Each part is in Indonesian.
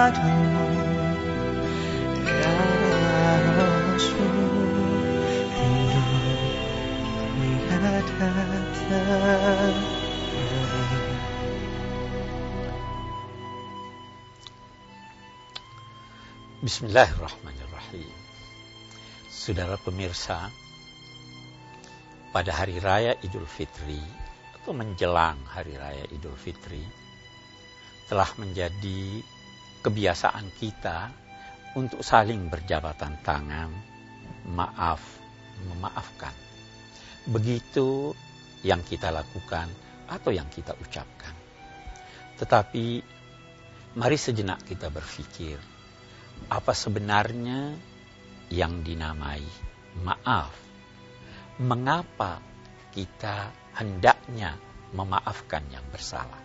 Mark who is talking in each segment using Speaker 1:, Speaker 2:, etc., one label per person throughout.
Speaker 1: padamu ya Rasul, rindu lihat hati.
Speaker 2: Bismillahirrahmanirrahim. Saudara pemirsa, pada hari raya Idul Fitri atau menjelang hari raya Idul Fitri telah menjadi kebiasaan kita untuk saling berjabatan tangan, memaafkan. Begitu yang kita lakukan atau yang kita ucapkan. Tetapi mari sejenak kita berpikir, apa sebenarnya yang dinamai maaf? Mengapa kita hendaknya memaafkan yang bersalah?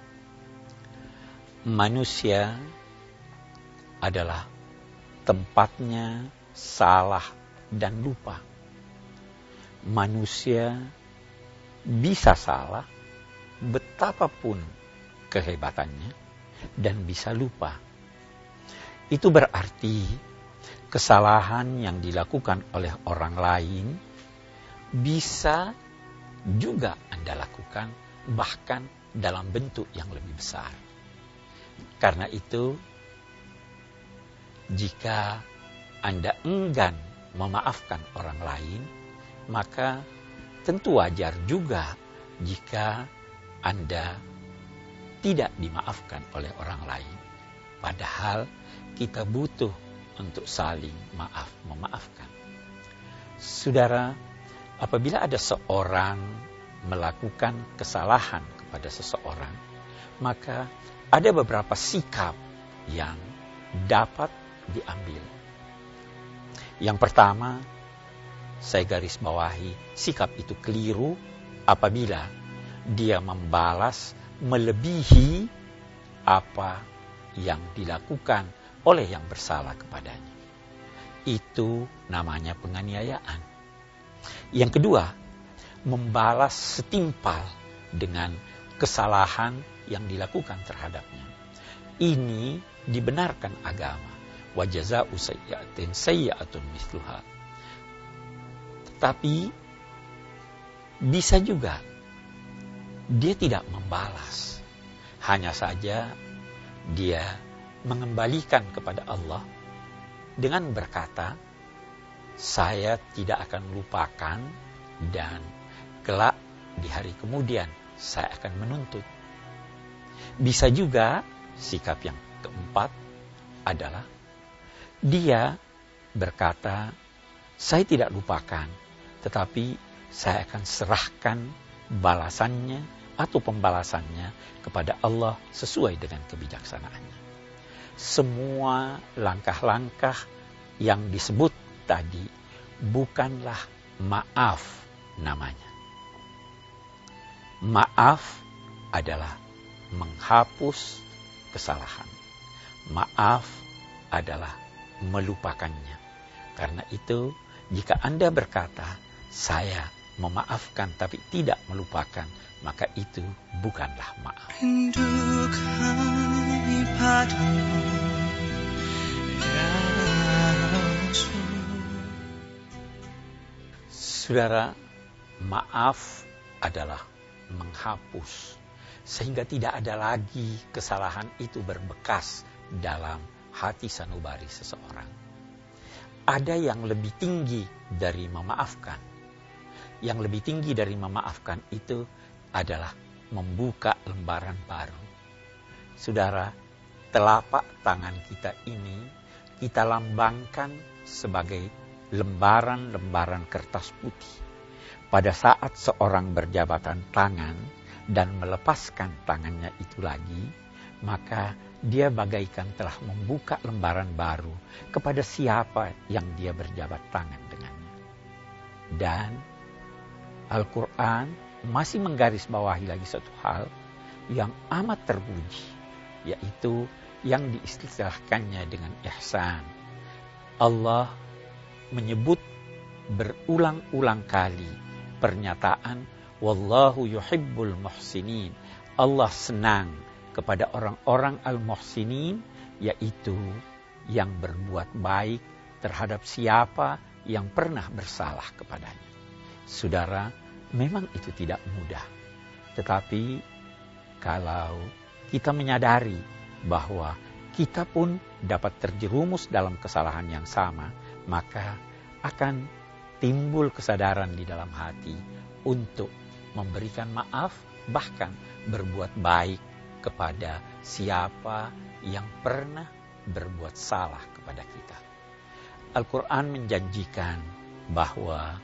Speaker 2: Manusia adalah tempatnya salah dan lupa. Manusia bisa salah betapapun kehebatannya dan bisa lupa. Itu berarti kesalahan yang dilakukan oleh orang lain bisa juga Anda lakukan, bahkan dalam bentuk yang lebih besar. Karena itu, jika Anda enggan memaafkan orang lain, maka tentu wajar juga jika Anda tidak dimaafkan oleh orang lain. Padahal kita butuh untuk saling memaafkan. Saudara, apabila ada seorang melakukan kesalahan kepada seseorang, maka ada beberapa sikap yang dapat diambil. Yang pertama, saya garis bawahi, sikap itu keliru apabila dia membalas melebihi apa yang dilakukan oleh yang bersalah kepadanya. Itu namanya penganiayaan. Yang kedua, membalas setimpal dengan kesalahan yang dilakukan terhadapnya. Ini dibenarkan agama. Wa jazaa'u sayyi'atin sayyi'atun mithluha. Tetapi bisa juga dia tidak membalas. Hanya saja dia mengembalikan kepada Allah dengan berkata, saya tidak akan lupakan dan kelak di hari kemudian saya akan menuntut. Bisa juga sikap yang keempat adalah dia berkata, saya tidak lupakan, tetapi saya akan serahkan balasannya atau pembalasannya kepada Allah sesuai dengan kebijaksanaannya. Semua langkah-langkah yang disebut tadi bukanlah maaf namanya. Maaf adalah menghapus kesalahan. Maaf adalah melupakannya. Karena itu, jika Anda berkata, saya memaafkan tapi tidak melupakan, maka itu bukanlah maaf.
Speaker 1: Rindu kami padamu ya Rasul.
Speaker 2: Saudara, maaf adalah menghapus, sehingga tidak ada lagi kesalahan itu berbekas dalam hati sanubari seseorang. Ada yang lebih tinggi dari memaafkan. Yang lebih tinggi dari memaafkan itu adalah membuka lembaran baru. Saudara, telapak tangan kita ini kita lambangkan sebagai lembaran-lembaran kertas putih. Pada saat seorang berjabatan tangan dan melepaskan tangannya itu lagi, maka dia bagaikan telah membuka lembaran baru kepada siapa yang dia berjabat tangan dengannya. Dan Al-Quran masih menggarisbawahi lagi satu hal yang amat terpuji, yaitu yang diistilahkannya dengan ihsan. Allah menyebut berulang-ulang kali pernyataan wallahu yuhibbul muhsinin. Allah senang kepada orang-orang al-muhsinin, yaitu yang berbuat baik terhadap siapa yang pernah bersalah kepadanya. Saudara, memang itu tidak mudah. Tetapi kalau kita menyadari bahwa kita pun dapat terjerumus dalam kesalahan yang sama, maka akan timbul kesadaran di dalam hati untuk memberikan maaf, bahkan berbuat baik kepada siapa yang pernah berbuat salah kepada kita. Al-Quran menjanjikan bahwa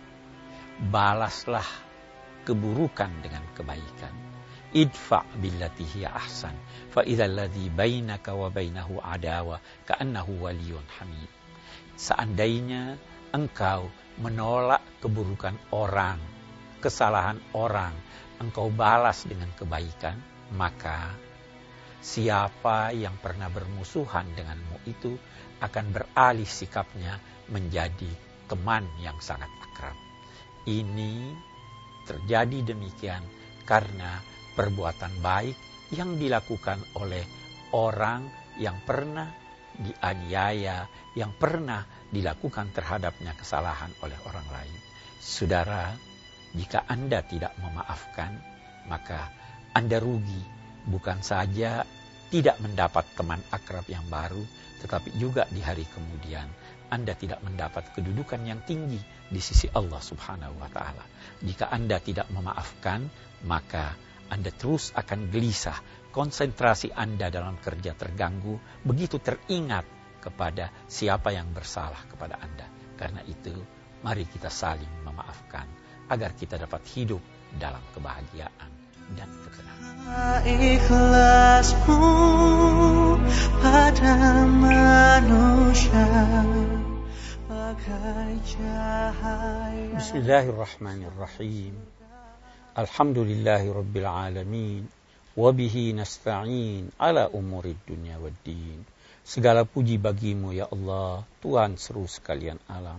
Speaker 2: balaslah keburukan dengan kebaikan. Idfa' billati hiya ahsan fa idzal ladzi bainaka wa bainahu adawa ka'annahu waliyyun hamid. Seandainya engkau menolak keburukan orang, kesalahan orang, engkau balas dengan kebaikan, maka siapa yang pernah bermusuhan denganmu itu akan beralih sikapnya menjadi teman yang sangat akrab. Ini terjadi demikian karena perbuatan baik yang dilakukan oleh orang yang pernah dianiaya, yang pernah dilakukan terhadapnya kesalahan oleh orang lain. Saudara, jika Anda tidak memaafkan, maka Anda rugi. Bukan saja tidak mendapat teman akrab yang baru, tetapi juga di hari kemudian Anda tidak mendapat kedudukan yang tinggi di sisi Allah Subhanahu wa Ta'ala. Jika Anda tidak memaafkan, maka Anda terus akan gelisah. Konsentrasi Anda dalam kerja terganggu, begitu teringat kepada siapa yang bersalah kepada Anda. Karena itu, mari kita saling memaafkan agar kita dapat hidup dalam kebahagiaan dan ketenangan.
Speaker 1: Ikhlasmu pada manusia bagai cahaya.
Speaker 2: Bismillahirrahmanirrahim. Alhamdulillahi rabbil alamin. Wabihi nasta'in ala umurid dunya waddin. Segala puji bagimu ya Allah, Tuhan seru sekalian alam.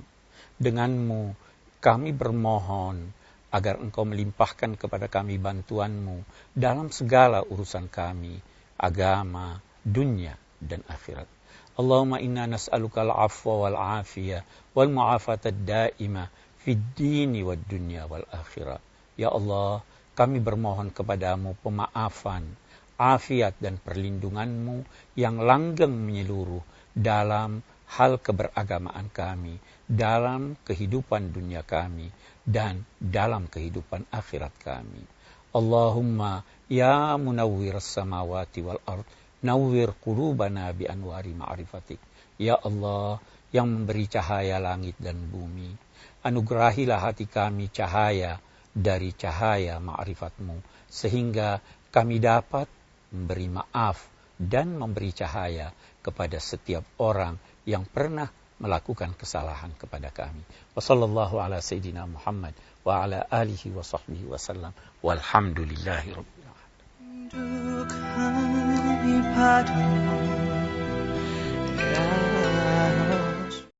Speaker 2: Denganmu kami bermohon agar engkau melimpahkan kepada kami bantuanmu dalam segala urusan kami, agama, dunia, dan akhirat. Allahumma inna nas'aluka al-afwa wal-afiyah wal-mu'afata ad-daimah fid dini wad dunya wal akhirah. Ya Allah, kami bermohon kepadamu pemaafan, afiat dan perlindunganmu yang langgeng menyeluruh dalam hal keberagamaan kami, dalam kehidupan dunia kami, dan dalam kehidupan akhirat kami. Allahumma ya munawwir samawati wal ard, nawwir qulubana bi anwari ma'rifatik. Ya Allah yang memberi cahaya langit dan bumi, anugerahilah hati kami cahaya dari cahaya ma'rifatmu, sehingga kami dapat memberi maaf dan memberi cahaya kepada setiap orang yang pernah melakukan kesalahan kepada kami. Wassallallahu ala sayyidina Muhammad wa ala alihi wa sahbihi wa sallam. Walhamdulillahi rabbil alamin.